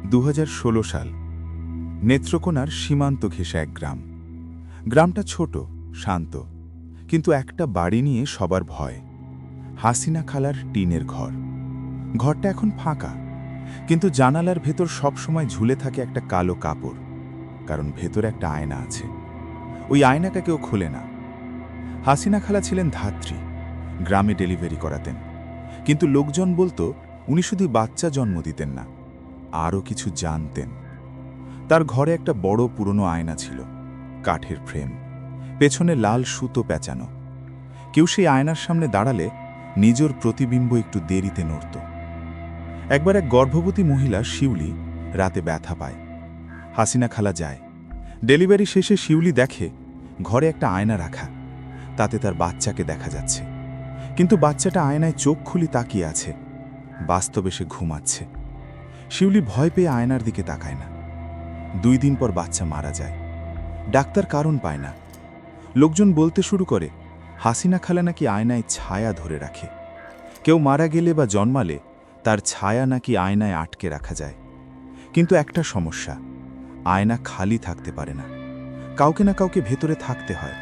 2016 সাল। নেত্রকোনার সীমান্ত ঘেঁষা এক গ্রাম। গ্রামটা ছোট, শান্ত, কিন্তু একটা বাড়ি নিয়ে সবার ভয়। হাসিনা খালার টিনের ঘর। ঘরটা এখন ফাঁকা, কিন্তু জানালার ভেতর সবসময় ঝুলে থাকে একটা কালো কাপড়, কারণ ভেতরে একটা আয়না আছে। ওই আয়নাটা কেউ খোলে না। হাসিনা খালা ছিলেন ধাত্রী, গ্রামে ডেলিভারি করাতেন, কিন্তু লোকজন বলতো উনি শুধু বাচ্চা জন্ম দিতেন না, আরও কিছু জানতেন। তার ঘরে একটা বড় পুরনো আয়না ছিল, কাঠের ফ্রেম, পেছনে লাল সুতো পেঁচানো। কেউ সেই আয়নার সামনে দাঁড়ালে নিজের প্রতিবিম্ব একটু দেরিতে নড়ত। একবার এক গর্ভবতী মহিলা শিউলি রাতে ব্যথা পায়। হাসিনা খালা যায়। ডেলিভারি শেষে শিউলি দেখে ঘরে একটা আয়না রাখা, তাতে তার বাচ্চাকে দেখা যাচ্ছে, কিন্তু বাচ্চাটা আয়নায় চোখ খুলি তাকিয়ে আছে। বাস্তবে সে ঘুমাচ্ছে। শিউলি ভয় পেয়ে আয়নার দিকে তাকায় না। 2 দিন পর বাচ্চা মারা যায়। ডাক্তার কারণ পায় না। লোকজন বলতে শুরু করে হাসিনা খালা নাকি আয়নায় ছায়া ধরে রাখে। কেউ মারা গেলে বা জন্মালে তার ছায়া নাকি আয়নায় আটকে রাখা যায়। কিন্তু একটা সমস্যা, আয়না খালি থাকতে পারে না, কাউকে না কাউকে ভেতরে থাকতে হয়।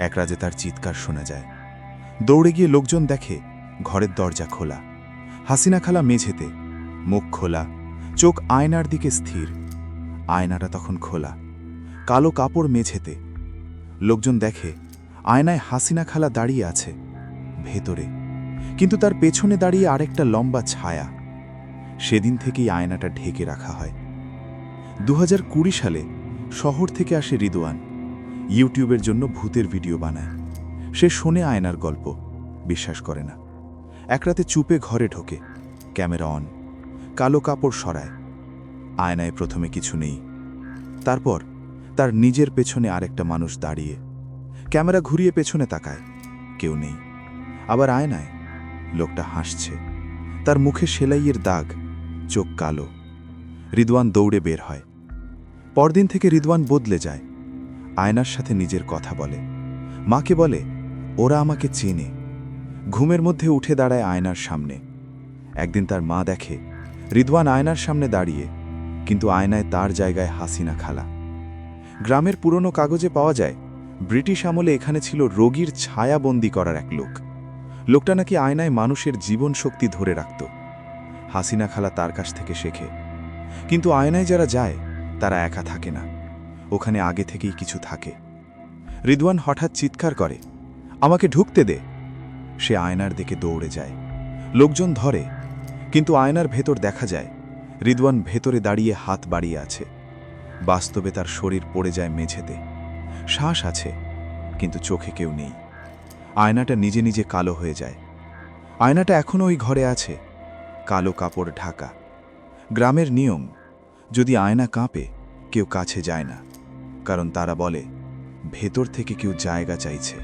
এক রাতে তার চিৎকার শোনা যায়। দৌড়ে গিয়ে লোকজন দেখে ঘরের দরজা খোলা, হাসিনা খালা মেঝেতে, মুখ খোলা, চোখ আয়নার দিকে স্থির। আয়নাটা তখন খোলা, কালো কাপড় মেঝেতে। লোকজন দেখে আয়নায় হাসিনা খালা দাঁড়িয়ে আছে ভেতরে, কিন্তু তার পেছনে দাঁড়িয়ে আরেকটা লম্বা ছায়া। সেদিন থেকেই আয়নাটা ঢেকে রাখা হয়। 2020 সালে শহর থেকে আসে রিদওয়ান। ইউটিউবের জন্য ভূতের ভিডিও বানায়। সে শোনে আয়নার গল্প, বিশ্বাস করে না। এক রাতে চুপে ঘরে ঢোকে, ক্যামেরা অন, কালো কাপড় সরায়। আয়নায় প্রথমে কিছু নেই, তারপর তার নিজের পেছনে আরেকটা মানুষ দাঁড়িয়ে। ক্যামেরা ঘুরিয়ে পেছনে তাকায়, কেউ নেই। আবার আয়নায় লোকটা হাসছে, তার মুখে সেলাইয়ের দাগ, চোখ কালো। রিদওয়ান দৌড়ে বের হয়। পরদিন থেকে রিদওয়ান বদলে যায়। আয়নার সাথে নিজের কথা বলে, মাকে বলে ওরা আমাকে চেনে। ঘুমের মধ্যে উঠে দাঁড়ায় আয়নার সামনে। একদিন তার মা দেখে রিদওয়ান আয়নার সামনে দাঁড়িয়ে, কিন্তু আয়নায় তার জায়গায় হাসিনা খালা। গ্রামের পুরনো কাগজে পাওয়া যায় ব্রিটিশ আমলে এখানে ছিল রোগীর ছায়াবন্দি করার এক লোক। লোকটা নাকি আয়নায় মানুষের জীবন শক্তি ধরে রাখত। হাসিনা খালা তার কাছ থেকে শেখে। কিন্তু আয়নায় যারা যায় তারা একা থাকে না, ওখানে আগে থেকেই কিছু থাকে। রিদওয়ান হঠাৎ চিৎকার করে, আমাকে ঢুকতে দে। সে আয়নার দিকে দৌড়ে যায়। লোকজন ধরে, কিন্তু আয়নার ভেতর দেখা যায় রিদওয়ান ভেতরে দাঁড়িয়ে হাত বাড়িয়ে আছে। বাস্তবে তার শরীর পড়ে যায় মেঝেতে। শ্বাস আছে, কিন্তু চোখে কেউ নেই। আয়নাটা নিজে নিজে কালো হয়ে যায়। আয়নাটা এখনও ওই ঘরে আছে, কালো কাপড় ঢাকা। গ্রামের নিয়ম, যদি আয়না কাঁপে কেউ কাছে যায় না, কারণ তারা বলে ভেতর থেকে কেউ জায়গা চাইছে।